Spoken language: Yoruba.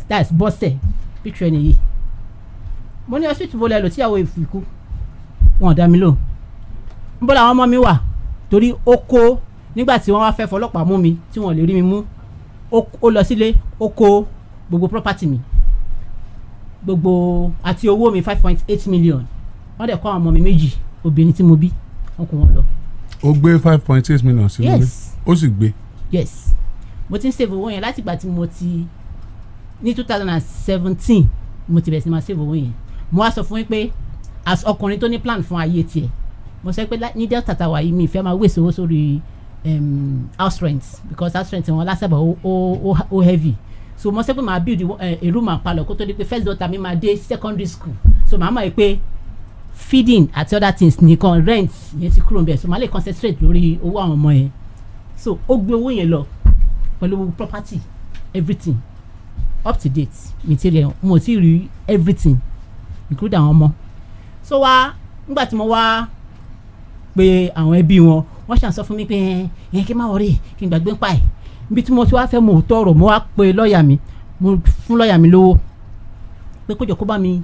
that's Bọ́sẹ̀ picture ẹni yìí mo ní hospital bó lẹ lò tíyàwó ìfikú wọn dá mi lò ń bọ́ làwọn ọmọ mi wà torí ó kó nígbà tí wọ́n wá fẹ́ fọlọ́pàá mú mi tí wọ́n lè rí mi mú ó lọ sílé ó kó gbogbo property mi gbogbo àti owó mi 5.8 million wọ́n dẹ̀ kọ́ àwọn ọmọ mi méjì obìnrin tí mo bí wọ́n kó wọn lọ. ó gbé 5.8 million sínú ilé ó sì gbé. yes mo ti ń save owó yẹn láti ìgbà tí mo ti ní 2017 mo ti bẹ̀rẹ̀ sí máa save owó yẹn mo wá sọ fún yín pé as ọkùnrin tó ní plan fún ayé tiẹ̀ mo sọ pé ní Delta tàwa yìí mi ìfẹ́ máa waste owó sórí house rent because house rent wọn lásàbà ó heavy so mo sọ pé màá build a room and parlour kó tó di pé first daughter mi máa dé secondary school so màá mọ̀ pé feeding àti other things nìkan rent yẹn ti kúrò níbẹ̀ so màá lè concentrate lórí owó àwọn ọmọ yẹn so ó gbé owó yẹn lọ pẹ̀lú property everything up to date material mo ti rí everything include àwọn ọmọ so wá nígbà tí mo wá pé àwọn ẹbí wọn wọ́n ṣàn sọ fún mi pé yẹn kí n má wọrí kí n gbàgbé ń pa ẹ̀ níbi tí mo ti wá fẹ́ mo tọrọ mo wá pe lọ́ọ̀yà mi mo fún lọ́ọ̀yà mi lówó pé kó jọ kó bá mi